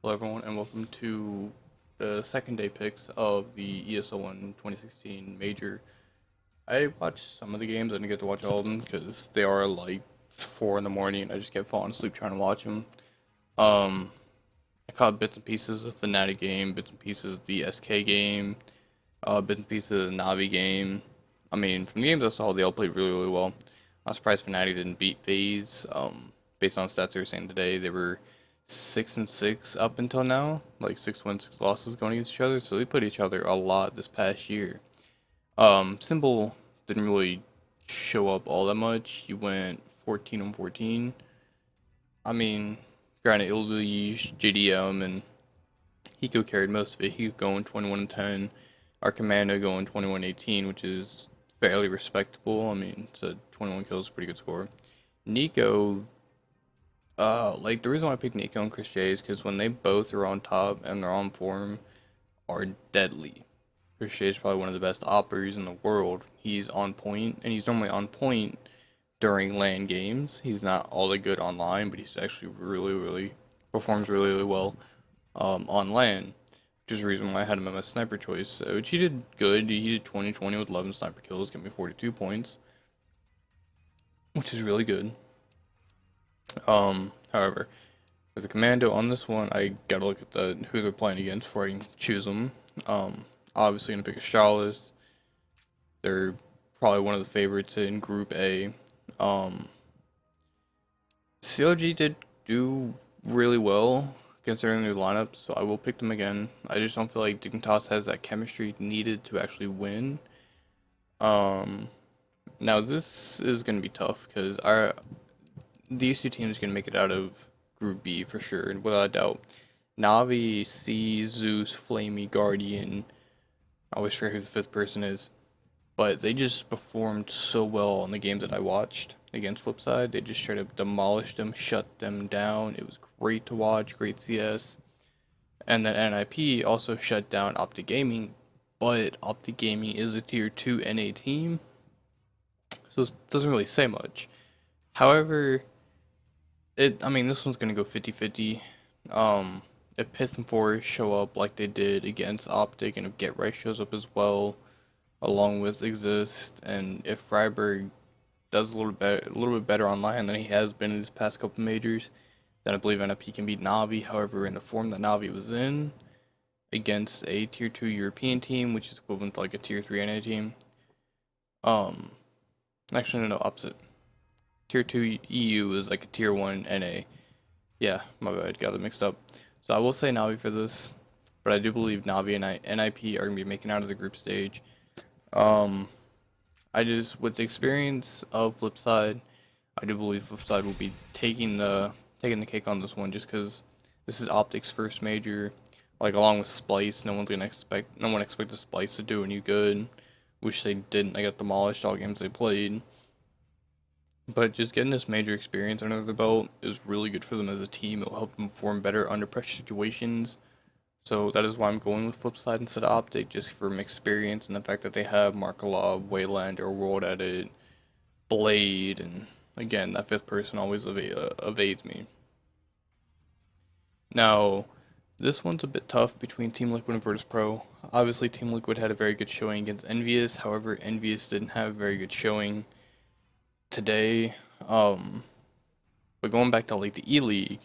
Hello everyone and welcome to the second day picks of the ESL1 2016 Major. I watched some of the games, I didn't get to watch all of them because they are like 4 in the morning and I just kept falling asleep trying to watch them. Um, I caught bits and pieces of the Fnatic game, bits and pieces of the SK game, bits and pieces of the Navi game. I mean, from the games I saw, they all played really well. I'm surprised Fnatic didn't beat FaZe. Based on stats they were saying today, they were 6-6 up until now, like 6 wins, 6 losses going against each other. So they played each other a lot this past year. Symbol didn't really show up all that much. He went 14-14. I mean, granted, Illuge, JDM, and Hiko carried most of it. Hiko going 21-10. Our Commando going 21-18, which is fairly respectable. I mean, it's a 21 kills, pretty good score. Nico, like the reason why I picked Nico and Chris J is because when they both are on top and they're on form, are deadly. Chris J is probably one of the best operators in the world. He's on point, and he's normally on point during LAN games. He's not all that good online, but he's actually really performs really well on LAN, which is the reason why I had him as my sniper choice. Which he did good. He did 20-20 with 11 sniper kills, got me 42 points, which is really good. However, for the Commando on this one, I gotta look at who they're playing against before I can choose them. Obviously gonna pick Astralis. They're probably one of the favorites in Group A. CLG did do really well considering their lineup, so I will pick them again. I just don't feel like Dignitas has that chemistry needed to actually win. Now this is gonna be tough because these two teams can make it out of Group B for sure, and without a doubt. Navi, C, Zeus, Flamey, Guardian. I always forget who the fifth person is. But they just performed so well in the games that I watched against Flipside. They just straight up demolished them, shut them down. It was great to watch, great CS. And then NIP also shut down Optic Gaming, but Optic Gaming is a tier 2 NA team, so it doesn't really say much. However, I mean, this one's gonna go 50-50. If Pith and Forest show up like they did against Optic, and if Get Right shows up as well, along with Exist, and if Freiburg does a little bit better online than he has been in these past couple majors, then I believe NFP can beat Navi. However, in the form that Navi was in against a tier 2 European team, which is equivalent to like a tier 3 NA team. Actually no, opposite. Tier 2 EU is like a tier 1 NA. Yeah, my bad, got it mixed up. So I will say Navi for this, but I do believe Navi and NIP are going to be making out of the group stage. I just, with the experience of Flipside, I do believe Flipside will be taking the cake on this one, just because this is Optic's first major. Like along with Splice, no one expected Splice to do any good, which they didn't. They got demolished all games they played. But just getting this major experience under their belt is really good for them as a team. It will help them perform better under pressure situations. So that is why I'm going with Flipside instead of Optic, just from experience and the fact that they have Markalov, Waylander, World Edit, Blade, and again, that fifth person always evades me. Now, this one's a bit tough between Team Liquid and Virtus.pro. Obviously, Team Liquid had a very good showing against Envious. However, Envious didn't have a very good showing today. But going back to like the E-League,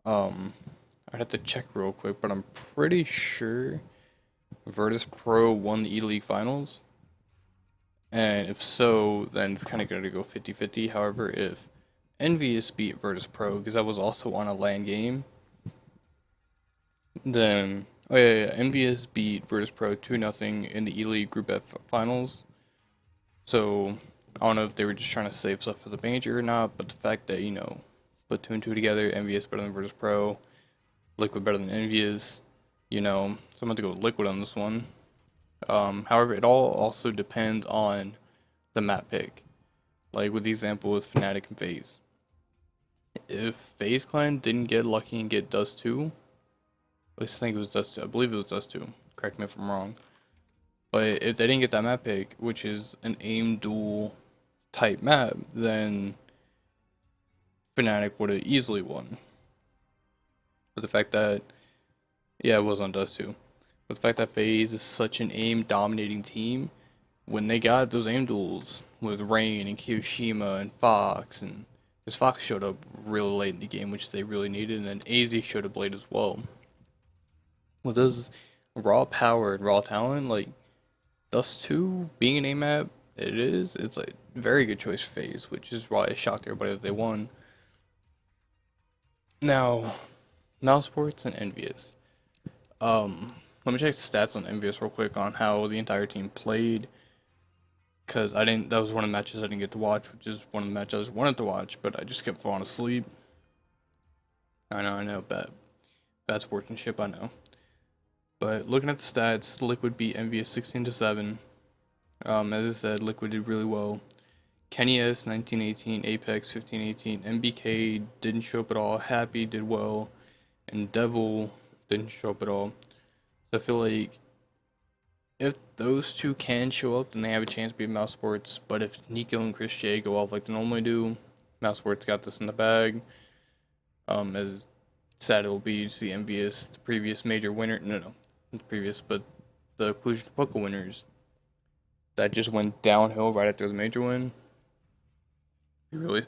I'd have to check real quick, but I'm pretty sure Virtus.pro won the E-League finals. And if so, then it's kind of going to go 50-50. However, if Envious beat Virtus.pro, because that was also on a LAN game, then, oh yeah, Envious beat Virtus.pro 2-0 in the E-League Group F finals. So, I don't know if they were just trying to save stuff for the major or not, but the fact that, put 2 and 2 together, Envious better than Virtus.pro, Liquid better than Envious, so I'm going to go with Liquid on this one. However, it all also depends on the map pick. Like with the example with Fnatic and FaZe. If FaZe Clan didn't get lucky and get Dust 2, at least I think it was Dust 2, I believe it was Dust 2, correct me if I'm wrong. But if they didn't get that map pick, which is an aim duel type map, then Fnatic would have easily won. But the fact that Yeah, it was on Dust too. But the fact that FaZe is such an aim dominating team, when they got those aim duels with Rain and Kiyoshima and Fox, and because Fox showed up really late in the game, which they really needed, and then AZ showed up late as well. With those raw power and raw talent, like Dust 2 being an aim map, it's like very good choice for FaZe, which is why it shocked everybody that they won. Now, Mousesports and Envious. Let me check the stats on Envious real quick on how the entire team played, because I didn't. That was one of the matches I didn't get to watch, which is one of the matches I wanted to watch, but I just kept falling asleep. I know, bad sportsmanship, I know. But looking at the stats, Liquid beat Envious 16-7. As I said, Liquid did really well. Kenny S 1918, Apex 1518, MBK didn't show up at all. Happy did well, and Devil didn't show up at all. So I feel like if those two can show up, then they have a chance to beat Mousesports. But if Nico and Chris J go off like they normally do, Mousesports got this in the bag. As sad it will be to see Envious, the previous major winner. No, not the previous, but the Cluj Poca winners that just went downhill right after the major win. Be really,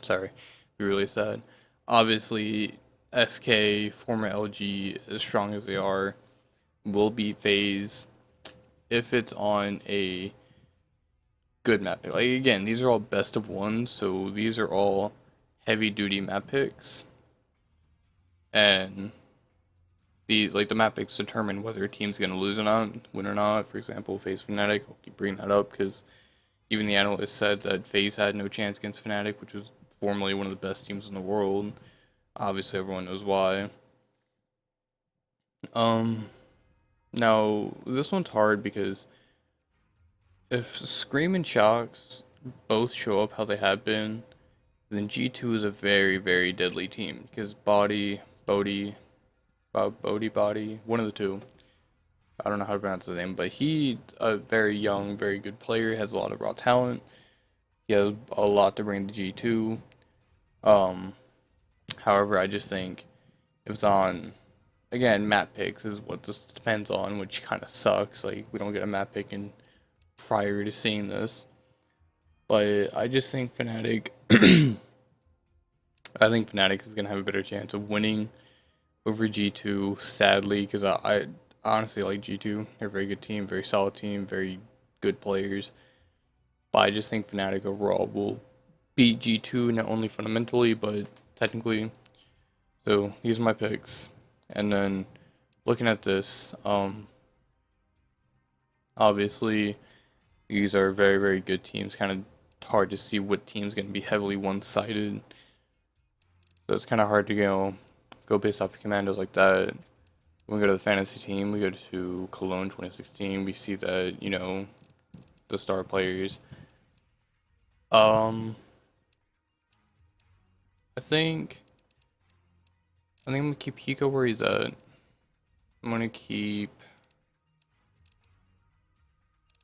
sorry, be really sad. Obviously, SK, former LG, as strong as they are, will beat FaZe if it's on a good map pick. Like again, these are all best of ones, so these are all heavy duty map picks, and these like the map picks determine whether a team's gonna lose or not, win or not. For example, FaZe Fnatic. I'll keep bringing that up because even the analysts said that FaZe had no chance against Fnatic, which was formerly one of the best teams in the world. Obviously, everyone knows why. Um, Now this one's hard because if Scream and Shocks both show up how they have been, then G2 is a very, very deadly team because Body, one of the two. I don't know how to pronounce his name, but he a very young, very good player, has a lot of raw talent. He has a lot to bring to G2. Um, However, I just think if it's on, again, map picks is what this depends on, which kind of sucks. Like we don't get a map pick in prior to seeing this, but I just think Fnatic. I think Fnatic is gonna have a better chance of winning over G2. Sadly, because I honestly like G2. They're a very good team, very solid team, very good players. But I just think Fnatic overall will beat G2 not only fundamentally but technically. So these are my picks. And then looking at this, obviously these are very, very good teams. Kind of hard to see what team's going to be heavily one-sided. So it's kind of hard to go based off of commandos like that. When we go to the fantasy team, we go to Cologne 2016. We see that, the star players. I think I'm gonna keep Hiko where he's at. I'm gonna keep.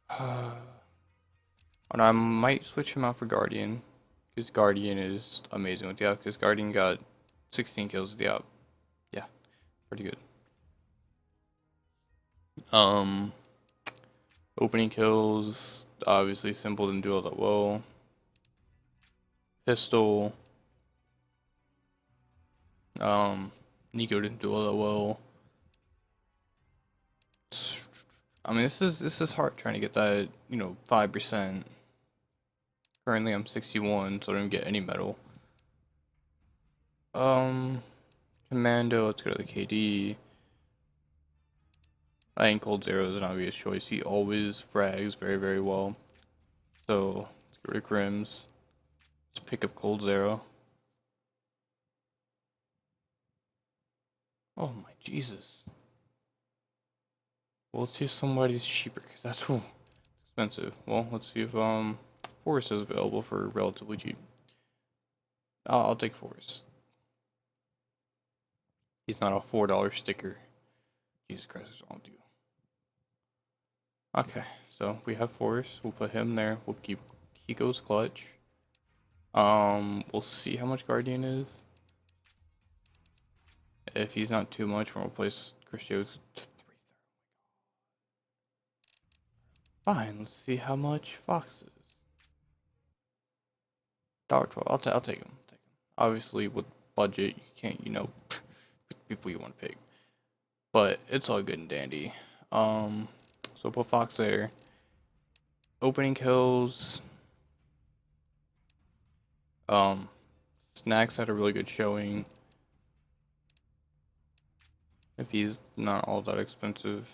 And I might switch him out for Guardian, because Guardian is amazing with the app. Because Guardian got 16 kills with the app. Yeah, pretty good. Opening kills, obviously Simple didn't do all that well. Pistol, Nico didn't do all that well. I mean, this is hard trying to get that 5%. Currently, I'm 61, so I don't get any medal. Commando, let's go to the KD. I think Cold Zero is an obvious choice. He always frags very, very well. So let's get rid of Grims. Let's pick up Cold Zero. Oh my Jesus. Well, let's see if somebody's cheaper, because that's expensive. Well, let's see if Forest is available for relatively cheap. I'll take Forest. He's not a $4 sticker. Jesus Christ, what's wrong with you? Okay, so we have Forest. We'll put him there. We'll keep Hiko's clutch. We'll see how much Guardian is. If he's not too much, we'll replace Chris Jones to 3. Fine, let's see how much Fox is. $1.12. I'll take him. Obviously, with budget, you can't, pick people you want to pick. But it's all good and dandy. So put Fox there. Opening kills. Snacks had a really good showing. If he's not all that expensive.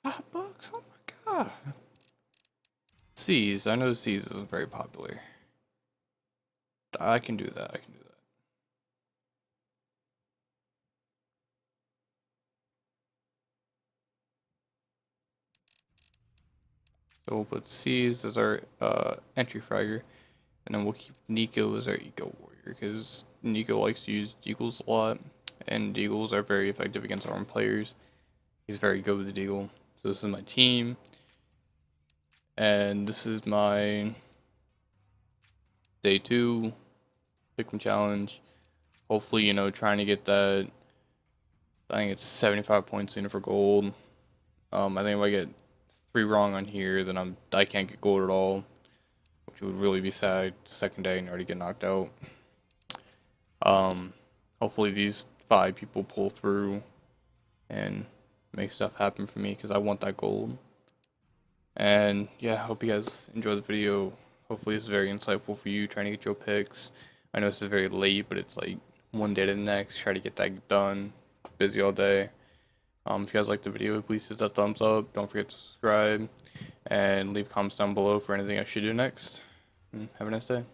$5? Oh my god. C's. I know C's isn't very popular. I can do that. So we'll put C's as our entry fragger. And then we'll keep Nico as our eco warrior. Because Nico likes to use deagles a lot. And deagles are very effective against armed players. He's very good with the deagle. So this is my team. And this is my day 2 Pick'em challenge. Hopefully, trying to get that. I think it's 75 points in for gold. I think if I get 3 wrong on here, then I can't get gold at all, which would really be sad. Second day and already get knocked out. Hopefully these 5 people pull through and make stuff happen for me because I want that gold. And yeah, hope you guys enjoy the video. Hopefully it's very insightful for you trying to get your picks. I know this is very late, but it's like one day to the next. Try to get that done. Busy all day. If you guys like the video, please hit that thumbs up. Don't forget to subscribe and leave comments down below for anything I should do next. And have a nice day.